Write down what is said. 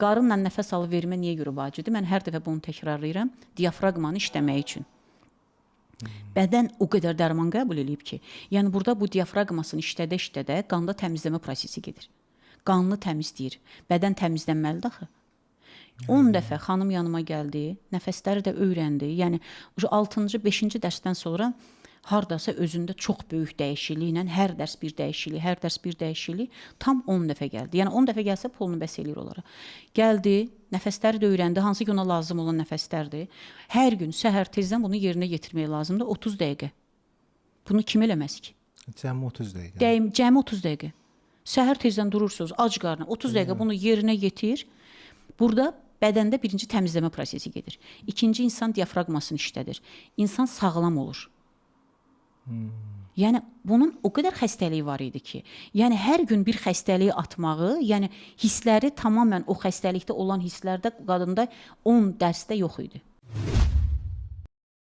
Qarınla nəfəs alıb vermə niyə görə vacibdir? Mən hər dəfə bunu təkrarlayıram. Diafraqmanı işləmək üçün. Bədən o qədər dərman qəbul edib ki, yəni burada bu diafraqmasını işlədə-işlədə qanda təmizləmə prosesi gedir. Qanını təmizləyir. Bədən təmizlənməlidir axı. 10 dəfə xanım yanıma gəldi, nəfəsləri də öyrəndi. Yəni 6-cı, 5-ci dərsdən sonra hardasa özündə çox böyük dəyişikliklə hər dərs bir dəyişiklik, hər dərs bir dəyişiklik tam 10 dəfə gəldi. Yəni 10 dəfə gəlsə pulunu bəs eləyir onlara. Gəldi, nəfəsləri də öyrəndi, hansı ki ona lazım olan nəfəslərdir. Hər gün səhər tezdən bunu yerinə yetirmək lazımdır 30 dəqiqə. Bunu kim eləməz ki? Cəmi 30 dəqiqə. Cəmi 30 dəqiqə. Səhər tezdən durursunuz, ac qarnına 30 dəqiqə bunu yerinə yetir. Burada bədəndə birinci təmizləmə prosesi gedir. İkinci insan diafraqmasını işlədir. İnsan sağlam olur. Yəni bunun o qədər xəstəliyi var idi ki, yəni hər gün bir xəstəliyi atmağı, yəni hissləri tamamilə o xəstəlikdə olan hisslərdə qadında 10 dərsdə yox idi.